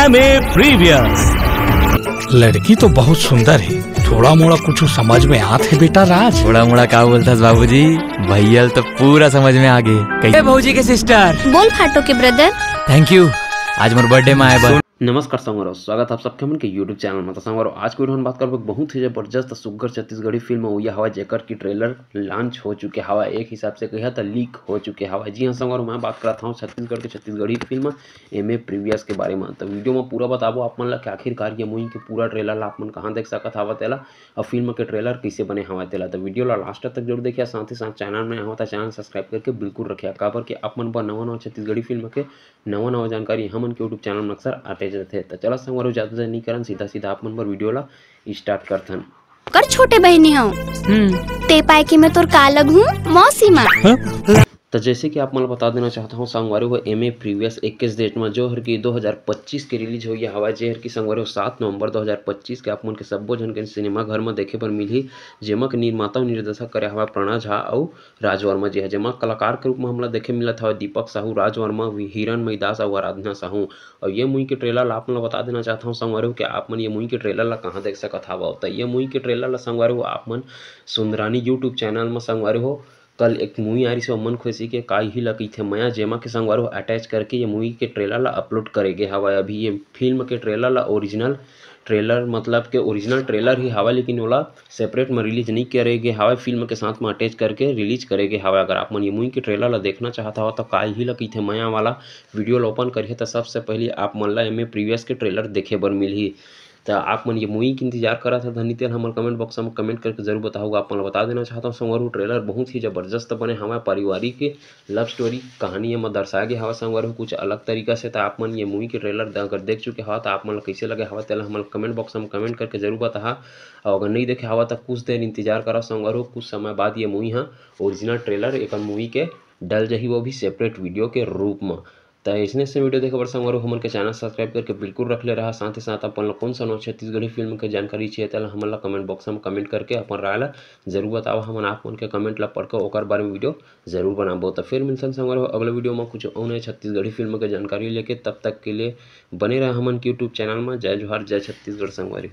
MA previous. लड़की तो बहुत सुंदर है, थोड़ा मोड़ा कुछ समझ में आत है बेटा राज। थोड़ा मोड़ा क्या बोलता बाबूजी, भैया तो पूरा समझ में आ गए। भौजी के सिस्टर बोल फाटो के ब्रदर। थैंक यू, आज मोर बर्थडे में आए। नमस्कार संगवारो, स्वागत आप सबके मन के यूट्यूब चैनल में। तो संगवारो आज की वीडियो में बात करबो बहुत ही जबरदस्त सुग्घर छत्तीसगढ़ी फिल्म ओया हवा जेकर की ट्रेलर लॉन्च हो चुके हवा, एक हिसाब से कहिया तो लीक हो चुके हवा। जी हाँ संगवारो, मैं बात करता हूँ छत्तीसगढ़ के छत्तीसगढ़ी फिल्म एमए प्रीवियस के बारे में। तो वीडियो में पूरा बताबो आप मन ला कि आखिरकार ये मूवी के पूरा ट्रेलर ला आप मन कहाँ देख सकत हवा तेला और फिल्म के ट्रेलर कैसे बने हवा तेला। तो वीडियो ला लास्ट तक जरूर देखिए, साथ ही साथ चैनल में हो तो चैनल सब्सक्राइब करके बिल्कुल रखिए, काबर कि आप मन पर नवा छत्तीसगढ़ी फिल्म के नवा जानकारी हमन के यूट्यूब चैनल में अक्सर आते जाते। तो चलो संगवारो ज्यादा नहीं करन, सीधा सीधा आप मन पर वीडियो ला स्टार्ट करथन। कर छोटे बहनी हो ते पाए कि मैं तोर का लगूं मौसी मां। तो जैसे कि आप मैं बता देना चाहता हूँ संगवारी हो एमए प्रीवियस 21 डेट में जो हर की 2025 के रिलीज हुई हवा, जे हर की संगवारी हो 7 नवंबर 2025 के आप मन के सब्बो जन के सिनेमा घर में देखे पर मिली, जेमा के निर्माता और निर्देशक करे हवा प्रणा झा और राज वर्मा जी है। जेमा कलाकार के रूप में हमला देखे मिलत हवा दीपक साहू, राज वर्मा, हिरण मैदास और आराधना साहू। और ये मूवी के ट्रेलर आप मन बता देना चाहता हूँ संगवारी हो कि आप मन ये मूवी के ट्रेलर ला कहाँ देख सकत हवा। तो ये मूवी के ट्रेलर ला संगवारी हो आप मन सुंदरानी यूट्यूब चैनल में संगवारी हो कल एक मूवी आ रही है मन खुशी के का ही लगी थे मया, जेमा के संगवारो अटैच करके ये मूवी के ट्रेलर ला अपलोड करेगे हवा। अभी ये फिल्म के ट्रेलर ला ओरिजिनल ट्रेलर मतलब के ओरिजिनल ट्रेलर ही हवा, लेकिन ओला सेपरेट में रिलीज नहीं करेगे हवा, फिल्म के साथ में अटैच करके रिलीज करेगे हवा। अगर आप मन ये मूवी के ट्रेलर ला देखना चाहता हो तो का ही लगी थे मया वाला वीडियो ला ओपन करिए, तो सबसे पहले आप मन ला एमए प्रीवियस के ट्रेलर देखे बर मिलही। तो आप मन ये मूवी के इंतजार करा था धनी तेल हमारे कमेंट बॉक्स में कमेंट करके जरूर बताओगे। आप मन बता देना चाहता हूँ संगवारू ट्रेलर बहुत ही जबरदस्त बने हमारे पारिवारिक लव स्टोरी कहानी में दर्शाया गया हवा संगवारू कुछ अलग तरीका से। तो आप मन ये मूवी के ट्रेलर अगर देख चुके हवा तो आप मन कैसे लगे हवा तेला हमारे कमेंट बॉक्स में कमेंट करके जरूर बता। और अगर नहीं देखे हवा तो कुछ देर इंतजार करा संगवारू, कुछ समय बाद ये मूवी हाँ ओरिजिनल ट्रेलर एक मूवी के डल जही, वो भी सेपरेट वीडियो के रूप में। तो इसने से वीडियो देखे बर संगवारो हमन के चैनल सब्सक्राइब करके बिल्कुल रख ले रहा। साथ ही साथ अपन कौन सा नौ छत्तीसगढ़ी फिल्म के जानकारी चाहिए तेला हमन ला कमेंट बॉक्स में कमेंट करके अपन राय ला जरूर बताओ, हमन आप मन के कमेंट ला पढ़ के ओकर बारे में वीडियो जरूर बनाबो। तो फिर मिलते हैं संगवारो अगले वीडियो में कुछ और छत्तीसगढ़ी फिल्म के जानकारी लेके, तब तक के लिए बने रहे हमन के यूट्यूब चैनल में। जय जोहार, जय छत्तीसगढ़ संगवारी।